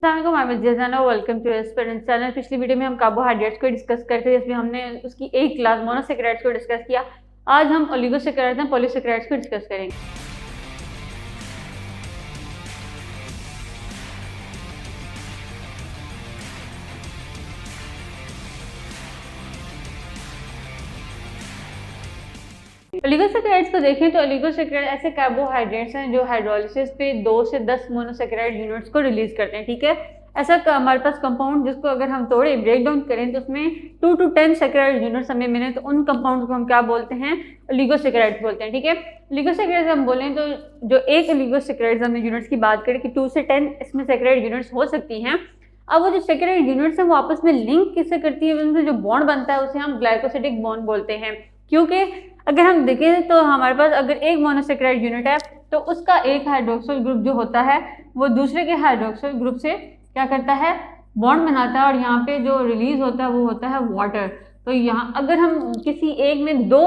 Welcome to aspirant channel. पिछली video में हम कार्बोहाइड्रेट्स को डिस्कस करते थे, जिसमें हमने उसकी एक क्लास मोनोसेकेराइड्स को डिस्कस किया। आज हम ओलिगोसेकेराइड्स एंड पॉलीसेकेराइड्स को डिस्कस करेंगे। ओलिगोसेकेराइड्स को देखें तो ओलिगोसेकेराइड ऐसे कार्बोहाइड्रेट्स हैं जो हाइड्रोलिसिस पे 2 से 10 मोनोसेकेराइड यूनिट्स को रिलीज करते हैं। ठीक है, ऐसा हमारे पास कंपाउंड जिसको अगर हम थोड़े ब्रेक डाउन करें तो उसमें 2 to 10 सेकेराइड यूनिट्स हमें मिले, तो उन कंपाउंड को हम क्या बोलते हैं? ओलिगोसेकेराइड्स बोलते हैं। ठीक है, ओलिगोसेकेराइड्स हम बोलें तो जो एक ओलिगोसेकेराइड्स हमने यूनिट्स की बात करें कि 2 से 10 इसमें सेकेराइड यूनिट्स हो सकती हैं। अब वो जो सेकेराइड यूनिट्स हैं वो आपस में लिंक किससे करती है? उनसे जो बॉन्ड बनता है उसे हम ग्लाइकोसिडिक बॉन्ड बोलते हैं। क्योंकि अगर हम देखें तो हमारे पास अगर एक मोनोसेकेराइड यूनिट है तो उसका एक हाइड्रोक्सिल ग्रुप जो होता है वो दूसरे के हाइड्रोक्सिल ग्रुप से क्या करता है? बॉन्ड बनाता है, और यहाँ पे जो रिलीज होता है वो होता है वाटर। तो यहाँ अगर हम किसी एक में 2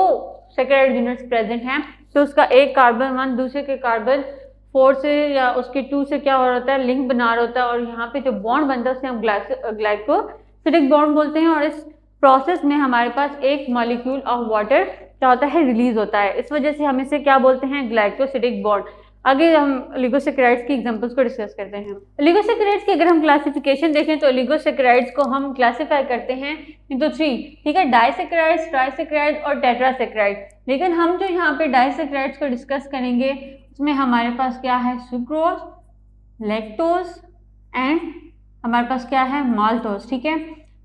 सेकेराइड यूनिट्स प्रेजेंट हैं तो उसका एक कार्बन 1 दूसरे के कार्बन 4 से या उसके 2 से क्या हो रहा होता है? लिंक बना रहा होता है, और यहाँ पे जो बॉन्ड बनता है उसे हम ग्लाइकोसिडिक बॉन्ड बोलते हैं। और इस प्रोसेस में हमारे पास एक मॉलिक्यूल ऑफ वाटर क्या होता है? रिलीज होता है। इस वजह से हम इसे क्या बोलते हैं? Glycosidic bond. आगे हम ओलिगोसेकेराइड्स की एग्जांपल्स को डिस्कस करते हैं। ओलिगोसेकेराइड्स की अगर हम क्लासिफिकेशन देखें तो ओलिगोसेकेराइड्स को हम क्लासिफाई करते हैं इनटू 3। ठीक है, डाइसेकेराइड्स, ट्राइसेकेराइड और टेट्रासेकेराइड। लेकिन हम जो यहाँ पे डाइसेकेराइड्स को डिस्कस करेंगे उसमें हमारे पास क्या है? सुक्रोज, लैक्टोज एंड हमारे पास क्या है? माल्टोज। ठीक है,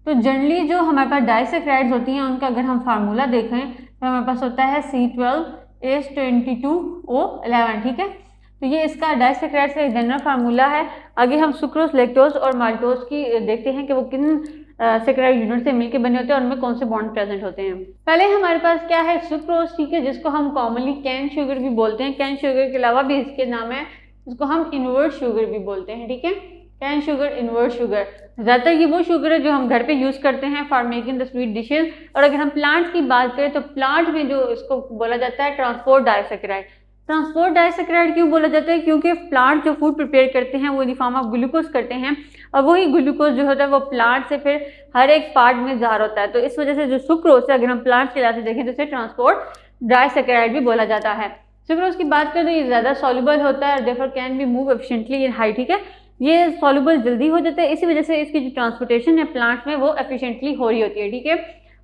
तो जनरली जो हमारे पास डाइसेकेराइड्स होती हैं उनका अगर हम फार्मूला देखें तो हमारे पास होता है C12H22O11। ठीक है, तो ये इसका डाइसेकेराइड्स का जनरल फार्मूला है। आगे हम सुक्रोज, लैक्टोज और माल्टोज की देखते हैं कि वो किन सेकेराइड यूनिट से मिलकर बने होते हैं और उनमें कौन से बॉन्ड प्रेजेंट होते हैं। पहले हमारे पास क्या है? सुक्रोज। ठीक है, जिसको हम कॉमनली कैन शुगर भी बोलते हैं। कैन शुगर के अलावा भी इसके नाम है जिसको हम इनवर्ट शुगर भी बोलते हैं। ठीक है, कैन शुगर, इनवर्ट शुगर। ज़्यादातर ये वो शुगर है जो हम घर पे यूज़ करते हैं for making the sweet dishes. और अगर हम प्लांट की बात करें तो प्लांट में जो इसको बोला जाता है ट्रांसपोर्ट डाइसेकेराइड। ट्रांसपोर्ट डाइसेकेराइड क्यों बोला जाता है? क्योंकि प्लांट जो फूड प्रिपेयर करते हैं वो इन फॉर्म ऑफ ग्लूकोज करते हैं, और वही ग्लूकोज जो होता है वो प्लांट से फिर हर एक पार्ट में ज़ाहिर होता है। तो इस वजह से जो सुक्रोज है अगर हम प्लांट के लिहाज से देखें तो इसे ट्रांसपोर्ट डाइसेकेराइड भी बोला जाता है। सुक्रोज की बात करें तो ये ज़्यादा सॉल्युबल होता है, therefore can be move efficiently in high. ठीक है, ये सॉल्युबल जल्दी हो जाता है, इसी वजह से इसकी जो ट्रांसपोर्टेशन है प्लांट में वो एफिशिएंटली हो रही होती है। ठीक है,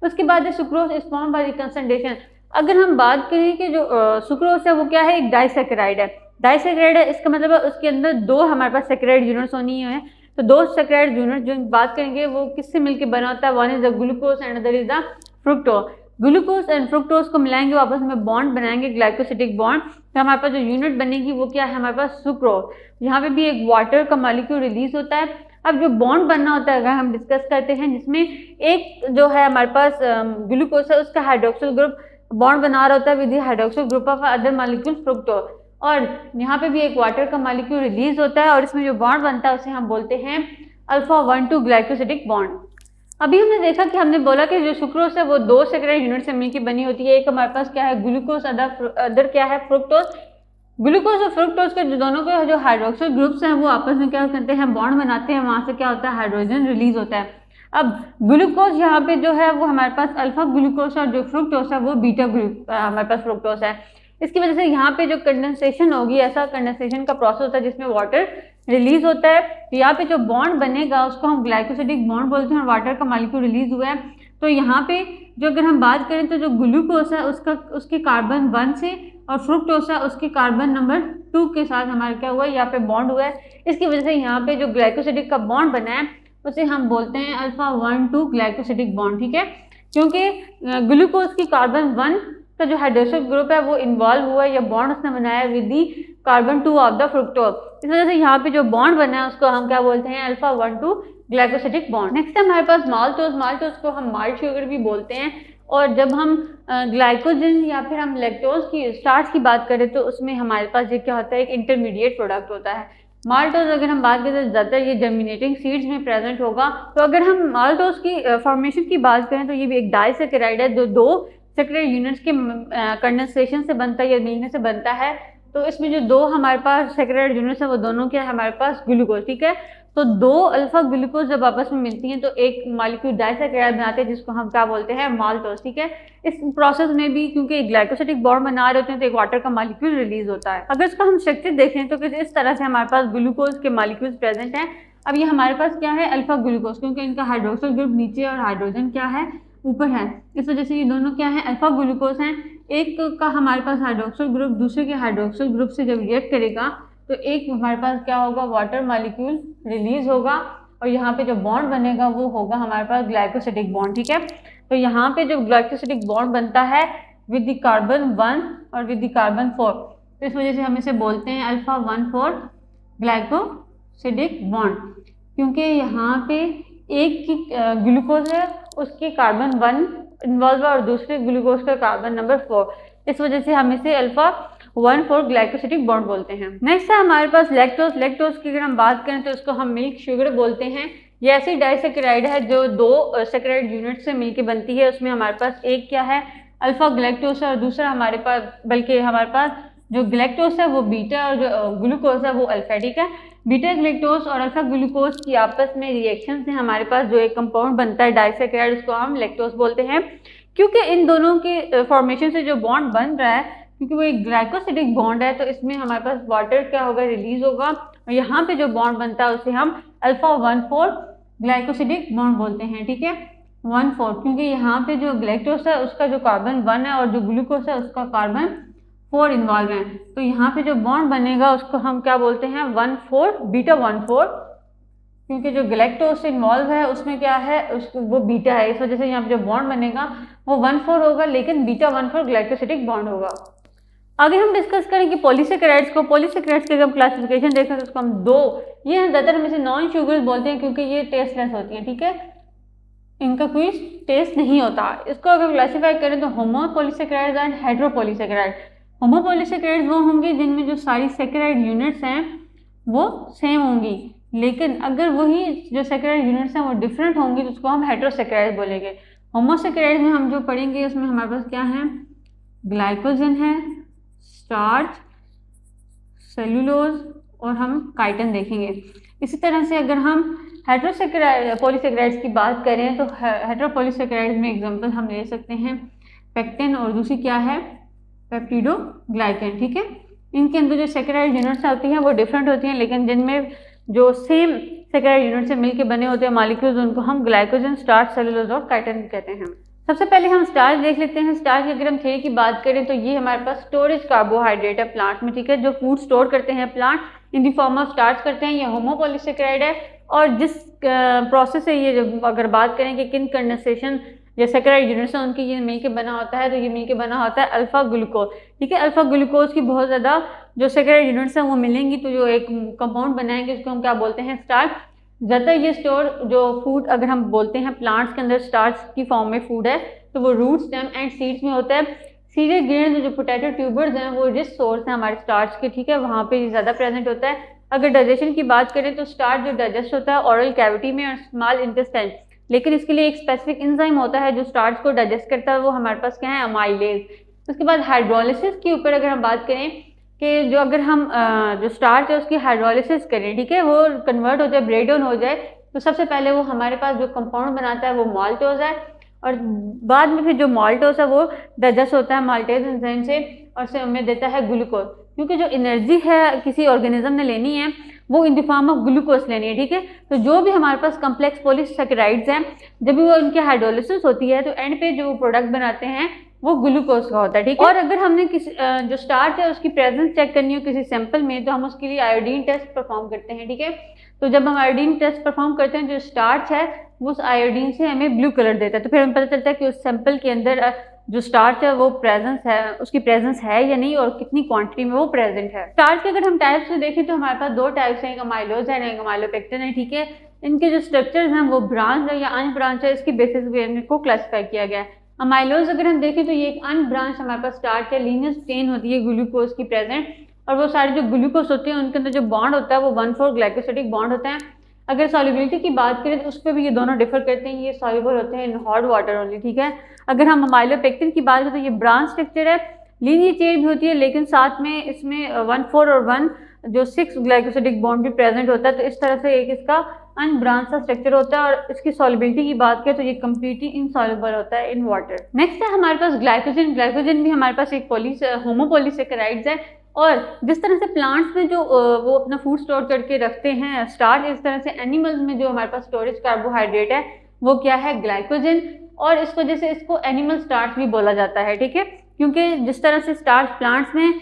उसके बाद sucrose is form by the concentration. अगर हम बात करें कि जो सुक्रोज है वो क्या है? एक डाइसेकेराइड है। डाइसेकेराइड है, इसका मतलब है उसके अंदर 2 हमारे पास सेकेराइड यूनिट्स होनी है। तो 2 सेकेराइड यूनिट जो बात करेंगे वो किससे मिलकर बना होता है? One is the glucose and other is the fructose. Glucose and fructose को मिलाएंगे, आपस में बॉन्ड बनाएंगे, ग्लाइकोसिडिक बॉन्ड। तो हमारे पास जो यूनिट बनेगी वो क्या है? हमारे पास सुक्रोज। यहाँ पे भी एक वाटर का मॉलिक्यूल रिलीज होता है। अब जो बॉन्ड बनना होता है अगर हम डिस्कस करते हैं, जिसमें एक जो है हमारे पास ग्लूकोज है उसका हाइड्रोक्सिल ग्रुप बॉन्ड बना रहा होता है with hydroxyl group of other molecule fructose, और यहाँ पे भी एक वाटर का मॉलिक्यूल रिलीज होता है, और इसमें जो बॉन्ड बनता है उसे हम बोलते हैं अल्फा 1,2 ग्लाइकोसिडिक बॉन्ड। अभी हमने देखा कि हमने बोला कि जो सुक्रोज है वो 2 सेकेराइड यूनिट से मिलकर बनी होती है। एक हमारे पास क्या है? ग्लूकोज, अदर क्या है? फ्रुक्टोज। ग्लूकोज और फ्रुक्टोज के जो दोनों के जो हाइड्रोक्सिल ग्रुप्स हैं वो आपस में क्या करते हैं? बॉन्ड बनाते हैं, वहां से क्या होता है? हाइड्रोजन रिलीज होता है। अब ग्लूकोज यहाँ पे जो है वो हमारे पास अल्फा ग्लूकोज, और जो फ्रुक्टोज है वो बीटा हमारे पास फ्रुक्टोज है। इसकी वजह से यहाँ पे जो कंडेंसेशन होगी, ऐसा कंडेंसेशन का प्रोसेस होता है जिसमें वाटर रिलीज होता है। तो यहाँ पे जो बॉन्ड बनेगा उसको हम ग्लाइकोसिडिक बॉन्ड बोलते हैं, और वाटर का मॉलिक्यूल रिलीज हुआ है। तो यहाँ पे जो अगर हम बात करें तो जो ग्लूकोज है उसके कार्बन 1 से, और फ्रुक्टोज है उसके कार्बन नंबर 2 के साथ हमारा क्या हुआ है? यहाँ पे बॉन्ड हुआ है। इसकी वजह से यहाँ पे जो ग्लाइकोसिडिक का बॉन्ड बना है उसे हम बोलते हैं अल्फा 1,2 ग्लाइकोसिडिक बॉन्ड। ठीक है, क्योंकि ग्लूकोज की कार्बन 1 का जो हाइड्रोक्सिल ग्रुप है वो इन्वॉल्व हुआ है या बॉन्ड उसने बनाया with the carbon 2 of the fructose. इस वजह से यहाँ पे जो बॉन्ड बना है उसको हम क्या बोलते हैं? Alpha 1,2 glycosidic bond. नेक्स्ट है हमारे पास माल्टोज। माल्टोज को हम माल्ट शुगर भी बोलते हैं, और जब हम ग्लाइकोजन या फिर हम लैक्टोज की स्टार्च की बात करें तो उसमें हमारे पास ये क्या होता है? एक इंटरमीडिएट प्रोडक्ट होता है। माल्टोज अगर हम बात करें तो ज़्यादातर ये जर्मिनेटिंग सीड्स में प्रेजेंट होगा। तो अगर हम माल्टोज की फॉर्मेशन की बात करें तो ये भी एक डाइसेकेराइड है जो 2 सेकेराइड यूनिट्स के कंडेंसेशन से बनता है या मिलने से बनता है। तो इसमें जो 2 हमारे पास सेकेराइड यूनिट्स है वो दोनों क्या है? हमारे पास ग्लूकोज। ठीक है, तो दो अल्फा ग्लूकोज जब आपस में मिलती हैं तो एक मॉलिक्यूल डाइसैकेराइड बनाते हैं जिसको हम क्या बोलते हैं, माल्टोज। ठीक है, इस प्रोसेस में भी क्योंकि ग्लाइकोसिडिक बॉन्ड बना रहे होते हैं तो एक वाटर का मॉलिक्यूल रिलीज होता है। अगर इसका हम स्ट्रक्चर देखें तो इस तरह से हमारे पास ग्लूकोज के मॉलिक्यूल्स प्रेजेंट हैं। अब ये हमारे पास क्या है, अल्फा ग्लूकोज, क्योंकि इनका हाइड्रोक्सिल ग्रुप नीचे और हाइड्रोजन क्या है, ऊपर है, इस वजह से ये दोनों क्या है, अल्फा ग्लूकोज हैं। एक का हमारे पास हाइड्रोक्सिल ग्रुप दूसरे के हाइड्रोक्सिल ग्रुप से जब रिएक्ट करेगा तो एक हमारे पास क्या होगा, वाटर मॉलिक्यूल रिलीज होगा और यहाँ पे जो बॉन्ड बनेगा वो होगा हमारे पास ग्लाइकोसिडिक बॉन्ड। ठीक है, तो यहाँ पे जो ग्लाइकोसिडिक बॉन्ड बनता है विद द कार्बन 1 और विद द कार्बन 4, तो इस वजह से हम इसे बोलते हैं अल्फा 1,4 ग्लाइकोसिडिक बॉन्ड, क्योंकि यहाँ पे एक की ग्लूकोज है उसके कार्बन 1 इन्वॉल्व है और दूसरे ग्लूकोज का कार्बन नंबर 4, इस वजह से हम इसे अल्फा 1,4 ग्लाइकोसिडिक बॉन्ड बोलते हैं। नेक्स्ट है हमारे पास लैक्टोज। लैक्टोज की अगर हम बात करें तो इसको हम मिल्क शुगर बोलते हैं। ये ऐसी डाइसैकेराइड है जो दो सैकेराइड यूनिट से मिलकर बनती है। उसमें हमारे पास एक क्या है, अल्फा ग्लैक्टोज है और दूसरा हमारे पास, बल्कि हमारे पास जो ग्लैक्टोज है वो बीटा और जो ग्लूकोज है वो अल्फा। ठीक है, बीटा ग्लैक्टोज और अल्फा ग्लूकोज की आपस में रिएक्शन से हमारे पास जो एक कंपाउंड बनता है डाइसैकेराइड, उसको हम लैक्टोज बोलते हैं। क्योंकि इन दोनों के फॉर्मेशन से जो बॉन्ड बन रहा है, क्योंकि वो एक ग्लाइकोसिडिक बॉन्ड है, तो इसमें हमारे पास वाटर क्या होगा, रिलीज होगा और यहाँ पे जो बॉन्ड बनता है उसे हम अल्फा 1,4 ग्लाइकोसिडिक बॉन्ड बोलते हैं। ठीक है, 1,4 क्योंकि यहाँ पे जो ग्लैक्टोज है उसका जो कार्बन 1 है और जो ग्लूकोज है उसका कार्बन 4 इन्वॉल्व है, तो यहाँ पे जो बॉन्ड बनेगा उसको हम क्या बोलते हैं, 1,4 बीटा 1,4, क्योंकि जो ग्लैक्टोज से इन्वॉल्व है उसमें क्या है, उसको वो बीटा है, इस वजह से यहाँ पे जो बॉन्ड बनेगा वो 1,4 होगा, लेकिन बीटा 1,4 ग्लाइकोसिडिक बॉन्ड होगा। आगे हम डिस्कस करें कि पॉलीसेकेराइड्स को। पॉलीसेकेराइड्स की अगर हम क्लासिफिकेशन देखें तो उसको हम दो, ये ज़्यादातर हम इसे नॉन शुगर्स बोलते हैं क्योंकि ये टेस्टलेस होती है। ठीक है, इनका कोई टेस्ट नहीं होता। इसको अगर क्लासीफाई करें तो होमोपॉलीसेकेराइड्स एंड हेटेरोपॉलीसेकेराइड। होमोपॉलीसेकेराइड्स वो होंगे जिनमें जो सारी सेकेराइड यूनिट्स हैं वो सेम होंगी, लेकिन अगर वही जो सेकेराइड यूनिट्स हैं वो डिफरेंट होंगी तो उसको हम हेटेरोसेकेराइड बोलेंगे। होमोसेकेराइड में हम जो पढ़ेंगे उसमें हमारे पास क्या है, ग्लाइकोजन है, स्टार्च, सेलुलोज और हम काइटन देखेंगे। इसी तरह से अगर हम हेटेरोसेकेराइड पॉलीसेकेराइड्स की बात करें तो हेटेरोपॉलीसेकेराइड्स में एग्जांपल हम ले सकते हैं पेक्टिन और दूसरी क्या है, पेप्टिडोग्लाइकन। ठीक है, इनके अंदर जो सेकेराइड यूनिट्स होती हैं वो डिफरेंट होती हैं, लेकिन जिनमें जो सेम सेकेराइड यूनिट से मिलकर बने होते हैं मॉलिक्यूल्स उनको हम ग्लाइकोजन, स्टार्च, सेलुलोज और काइटन कहते हैं। सबसे पहले हम स्टार्च देख लेते हैं। स्टार्च की अगर हम थ्योरी की बात करें तो ये हमारे पास स्टोरेज कार्बोहाइड्रेट है प्लांट में। ठीक है, जो फूड स्टोर करते हैं plant in the form of starch करते हैं। ये होमोपॉलीसेकेराइड है और जिस प्रोसेस से ये जब अगर बात करें कि किन कंडेंसेशन जो सेकेराइड यूनिट्स हैं उनकी ये मिलके बना होता है, तो ये मिलके बना होता है अल्फा ग्लूकोज। ठीक है, अल्फा ग्लूकोज की बहुत ज़्यादा जो सेकेराइड यूनिट्स हैं वो मिलेंगी तो जो एक कंपाउंड बनाएंगे उसको हम क्या बोलते हैं, स्टार्च। ज़्यादातर ये स्टोर जो फूड अगर हम बोलते हैं प्लांट्स के अंदर स्टार्च की फॉर्म में फूड है तो वो रूट, स्टेम एंड सीड्स में होता है। सीरियल ग्रेन्स जो पोटैटो ट्यूबर्स हैं वो रिच सोर्स हैं हमारे स्टार्च के। ठीक है, वहाँ पे ज़्यादा प्रेजेंट होता है। अगर डाइजेशन की बात करें तो स्टार्च जो डाइजेस्ट होता है ऑरल कैविटी में और स्मॉल इंटेस्टाइन, लेकिन इसके लिए एक स्पेसिफिक एंजाइम होता है जो स्टार्च को डाइजेस्ट करता है, वो हमारे पास क्या है, अमाइलेज। उसके बाद हाइड्रोलिसिस के ऊपर अगर हम बात करें कि जो अगर हम जो स्टार्च है उसकी हाइड्रोलिसिस करें, ठीक है, वो कन्वर्ट हो जाए, ब्रेक डाउन हो जाए, तो सबसे पहले वो हमारे पास जो कंपाउंड बनाता है वो माल्टोज है और बाद में फिर जो माल्टोज है वो डाइजेस्ट होता है माल्टेज एंजाइम से और से हमें देता है ग्लूकोज। क्योंकि जो एनर्जी है किसी ऑर्गेनिज्म ने लेनी है वो in the form of glucose लेनी है। ठीक है, तो जो भी हमारे पास कम्प्लेक्स पॉलीसेकेराइड्स हैं जब भी वो उनकी हाइड्रोलिसिस होती है तो एंड पे जो प्रोडक्ट बनाते हैं वो ग्लूकोज का होता है। ठीक है, और अगर हमने किसी जो स्टार्च है उसकी प्रेजेंस चेक करनी हो किसी सैंपल में तो हम उसके लिए आयोडीन टेस्ट परफॉर्म करते हैं। ठीक है, तो जब हम आयोडीन टेस्ट परफॉर्म करते हैं जो स्टार्च है वो उस आयोडीन से हमें ब्लू कलर देता है, तो फिर हमें पता चलता है कि उस सैंपल के अंदर जो स्टार्च है वो प्रेजेंस है, उसकी प्रेजेंस है या नहीं और कितनी क्वांटिटी में वो प्रेजेंट है। स्टार्च के अगर हम टाइप्स से देखें तो हमारे पास दो टाइप्स हैं, एक अमाइलोज है एक अमाइलोपेक्टिन है। ठीक है, इनके जो स्ट्रक्चर्स हैं वो ब्रांच है या अनब्रांच है, इसकी बेसिस पे इनको क्लासीफाई किया गया है। अमाइलोज अगर हम देखें तो ये एक अनब्रांच हमारे पास स्टार्च है, लीनियर चेन होती है ग्लूकोज की प्रेजेंट और वो सारे जो ग्लूकोज होते हैं उनके अंदर जो बॉन्ड होता है वो 1,4 ग्लाइकोसिडिक बॉन्ड होता है। अगर सॉल्युबिलिटी की बात करें तो उस पर भी ये दोनों डिफर करते हैं, ये सॉल्युबल होते हैं इन हॉट वाटर ओनली। ठीक है, अगर हम अमाइलोपेक्टिन की बात करें तो ये ब्रांच स्ट्रक्चर है, लीनियर चेन भी होती है लेकिन साथ में इसमें 1,4 और 1 जो 6 ग्लाइकोसिडिक बॉन्ड भी प्रेजेंट होता है। तो इस तरह से एक इसका अनब्रांच सा स्ट्रक्चर होता है। और इसकी सॉल्युबिलिटी की बात करें तो ये कम्प्लीटली इनसॉल्युबल होता है इन वाटर। नेक्स्ट है हमारे पास ग्लाइकोजन। ग्लाइकोजन भी हमारे पास एक होमोपॉलीसेकेराइड्स है। और जिस तरह से प्लांट्स में जो वो अपना फूड स्टोर करके रखते हैं स्टार्च, इस तरह से एनिमल्स में जो हमारे पास स्टोरेज कार्बोहाइड्रेट है वो क्या है, ग्लाइकोजन। और इस वजह से इसको एनिमल स्टार्च भी बोला जाता है, ठीक है, क्योंकि जिस तरह से स्टार्च प्लांट्स में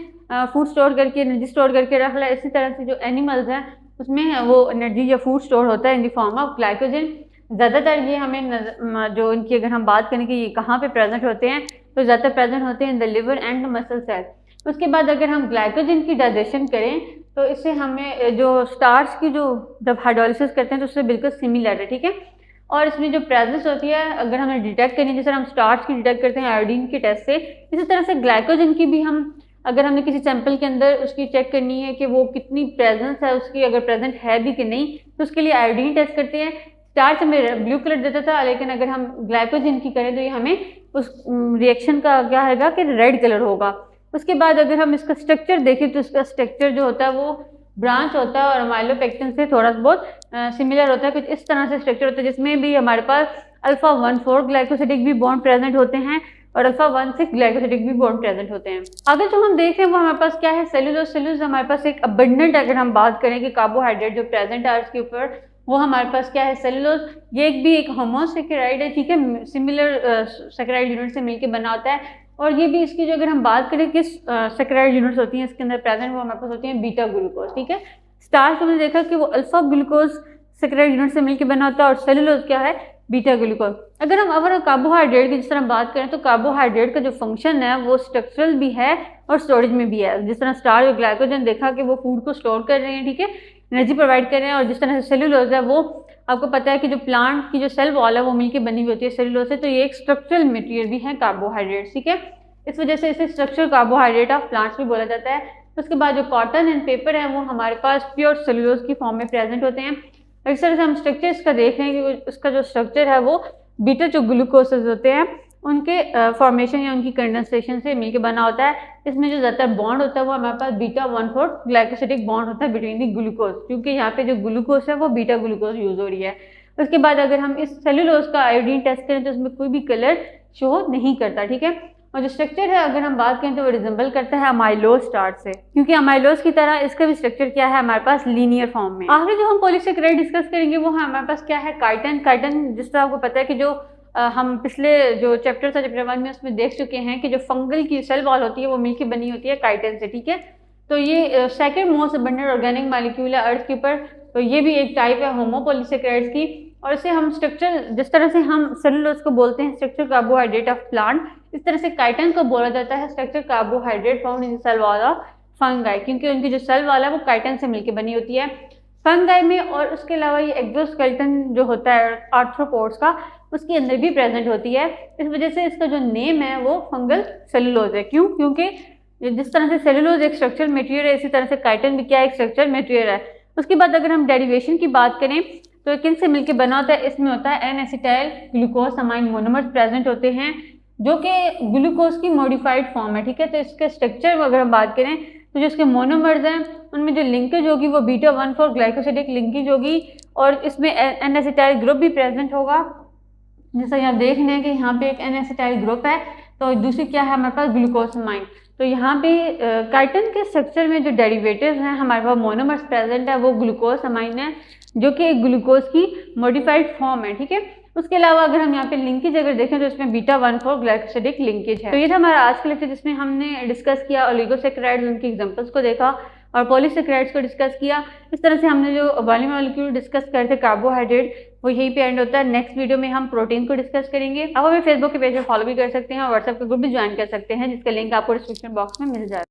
फूड स्टोर करके एनर्जी स्टोर करके रख रहा है, इसी तरह से जो एनिमल्स हैं उसमें वो एनर्जी या फूड स्टोर होता है in the form of glycogen. ज़्यादातर ये हमें जो इनकी अगर हम बात करें कि ये कहाँ पे प्रेजेंट होते हैं तो ज़्यादातर प्रेजेंट होते हैं in the liver and muscle cell. उसके बाद अगर हम ग्लाइकोजन की डाइजेशन करें तो इससे हमें जो स्टार्च की जो जब हाइड्रोलिसिस करते हैं तो उससे बिल्कुल सिमिलर है, ठीक है। और इसमें जो प्रेजेंस होती है अगर हमें डिटेक्ट करनी है, जैसे हम स्टार्च की डिटेक्ट करते हैं आयोडीन के टेस्ट से, इसी तरह से ग्लाइकोजन की भी हम अगर हमने किसी सैंपल के अंदर उसकी चेक करनी है कि वो कितनी प्रेजेंस है उसकी, अगर प्रेजेंट है भी कि नहीं, तो उसके लिए आयोडीन टेस्ट करते हैं। स्टार्च हमें ब्लू कलर देता था, लेकिन अगर हम ग्लाइकोजन की करें तो ये हमें उस रिएक्शन का क्या है कि रेड कलर होगा। उसके बाद अगर हम इसका स्ट्रक्चर देखें तो इसका स्ट्रक्चर जो होता है वो ब्रांच होता है और अमाइलोपेक्टिन से थोड़ा बहुत सिमिलर होता है। कुछ इस तरह से स्ट्रक्चर होता है जिसमें भी हमारे पास अल्फा 1,4 ग्लाइकोसिडिक भी बॉन्ड प्रेजेंट होते हैं और अल्फा 1,6 ग्लाइकोसिडिक भी बॉन्ड प्रेजेंट होते हैं। अगर जो हम देख रहे हैं वो हमारे पास क्या है, सेलुलोज। सेलुलोज हमारे पास एक अबंडेंट, अगर हम बात करें कि कार्बोहाइड्रेट जो प्रेजेंट है इसके ऊपर, वो हमारे पास क्या है, सेलुलोज। ये एक होमोसेकेराइड है, ठीक है, सिमिलर सेकेराइड यूनिट से मिलकर बना होता है। और ये भी इसकी जो अगर हम बात करें किस सेकेराइड यूनिट्स होती हैं इसके अंदर प्रेजेंट, वो हमारे पास होती हैं बीटा ग्लूकोज, ठीक है। स्टार्च हमने देखा कि वो अल्फा ग्लूकोज सेकेराइड यूनिट से मिलकर बना होता है और सेलुलोज क्या है, बीटा ग्लूकोज। अगर हम कार्बोहाइड्रेट की जिस तरह बात करें तो कार्बोहाइड्रेट का जो फंक्शन है वो स्ट्रक्चरल भी है और स्टोरेज में भी है। जिस तरह स्टार्च और ग्लाइकोजन देखा कि वो फूड को स्टोर कर रहे हैं, ठीक है, एनर्जी प्रोवाइड कर रहे हैं। और जिस तरह से सेलुलोज है वो आपको पता है कि जो प्लांट की जो सेल वॉल है वो मिलकर बनी हुई होती है सेलुलोज से, तो ये एक स्ट्रक्चरल मटेरियल भी है कार्बोहाइड्रेट, ठीक है। इस वजह से इसे स्ट्रक्चरल कार्बोहाइड्रेट ऑफ प्लांट्स भी बोला जाता है। उसके बाद जो कॉटन एंड पेपर है वो हमारे पास प्योर सेलुलोज की फॉर्म में प्रेजेंट होते हैं। इस तरह से हम स्ट्रक्चर इसका देख रहे हैं कि उसका जो स्ट्रक्चर है वो बीटा जो ग्लूकोसेज होते हैं उनके फॉर्मेशन या उनकी कंडेंसेशन से मिलकर बना होता है। इसमें जो ज़्यादातर बॉन्ड होता है वो हमारे पास बीटा 1,4 ग्लाइकोसिडिक बॉन्ड होता है बिटवीन दी ग्लूकोज, क्योंकि यहाँ पे जो ग्लूकोज है वो बीटा ग्लूकोज यूज हो रही है। उसके बाद अगर हम इस सेलुलोज का आयोडीन टेस्ट करें तो उसमें कोई भी कलर शो नहीं करता, ठीक है। और जो स्ट्रक्चर है अगर हम बात करें तो वो रिजेंबल करता है अमाइलोज स्टार्च से, क्योंकि अमाइलोज की तरह इसका भी स्ट्रक्चर क्या है हमारे पास लीनियर फॉर्म में। आखिर जो हम पॉलीसेकेराइड डिस्कस करेंगे वो है हमारे पास क्या है, काइटिन। काइटिन जिस तरह आपको पता है कि जो हम पिछले जो चैप्टर था चैप्टर 1 में उसमें देख चुके हैं कि जो फंगल की सेल वॉल होती है वो मिलकर बनी होती है काइटिन से, ठीक है। तो ये second most abundant organic molecule है अर्थ के ऊपर। तो ये भी एक टाइप है होमोपॉलीसेकेराइड्स की। और इसे हम स्ट्रक्चर जिस तरह से हम सेलुलोज को बोलते हैं स्ट्रक्चर कार्बोहाइड्रेट ऑफ प्लांट, इस तरह से काइटिन को बोला जाता है structure carbohydrate found in cell wall of fungi, क्योंकि उनकी जो सेल वॉल है वो काइटिन से मिलकर बनी होती है फंगाई में। और उसके अलावा ये एक्सोस्केलेटन जो होता है आर्थ्रोपोड्स का उसके अंदर भी प्रेजेंट होती है। इस वजह से इसका जो नेम है वो फंगल सेलुलोज है। क्यों? क्योंकि जिस तरह से सेलुलोज एक स्ट्रक्चरल मटेरियल है, इसी तरह से काइटिन भी क्या एक स्ट्रक्चरल मटेरियल है। उसके बाद अगर हम डेरिवेशन की बात करें तो किन से मिलकर बना होता है, इसमें होता है N acetyl glucose amine monomers present होते हैं जो कि ग्लूकोज की मॉडिफाइड फॉर्म है, ठीक है। तो इसके स्ट्रक्चर अगर हम बात करें तो जो इसके मोनोमर्स हैं उनमें जो लिंकेज होगी वो बीटा 1,4 ग्लाइकोसिडिक लिंकेज होगी और इसमें एन एसिटाइल ग्रुप भी प्रेजेंट होगा। जैसा कि आप देख रहे हैं कि यहाँ पे एक एन एसिटाइल ग्रुप है, तो दूसरी क्या है हमारे पास ग्लूकोसमाइन। तो यहाँ पे काइटिन के स्ट्रक्चर में जो डेरिवेटिव्स हैं हमारे पास मोनोमर्स प्रेजेंट है वो ग्लूकोसमाइन है जो कि एक ग्लूकोज की मॉडिफाइड फॉर्म है, ठीक है। उसके अलावा अगर हम यहाँ पे लिंकेज अगर देखें तो इसमें बीटा 1,4 ग्लाइकोसिडिक लिंकेज है। तो ये था हमारा आज का लेक्चर जिसमें हमने डिस्कस किया ओलिगोसेकेराइड्स, उनकी एग्जांपल्स को देखा और पॉलीसेकेराइड्स को डिस्कस किया। इस तरह से हमने जो बायोमॉलिक्यूल डिस्कस करे थे कार्बोहाइड्रेट वो यहीं पे एंड होता है। नेक्स्ट वीडियो में हम प्रोटीन को डिस्कस करेंगे। आप हमें फेसबुक के पेज पर फॉलो भी कर सकते हैं और व्हाट्सएप का ग्रुप भी ज्वाइन कर सकते हैं जिसका लिंक आपको डिस्क्रिप्शन बॉक्स में मिल जाएगा।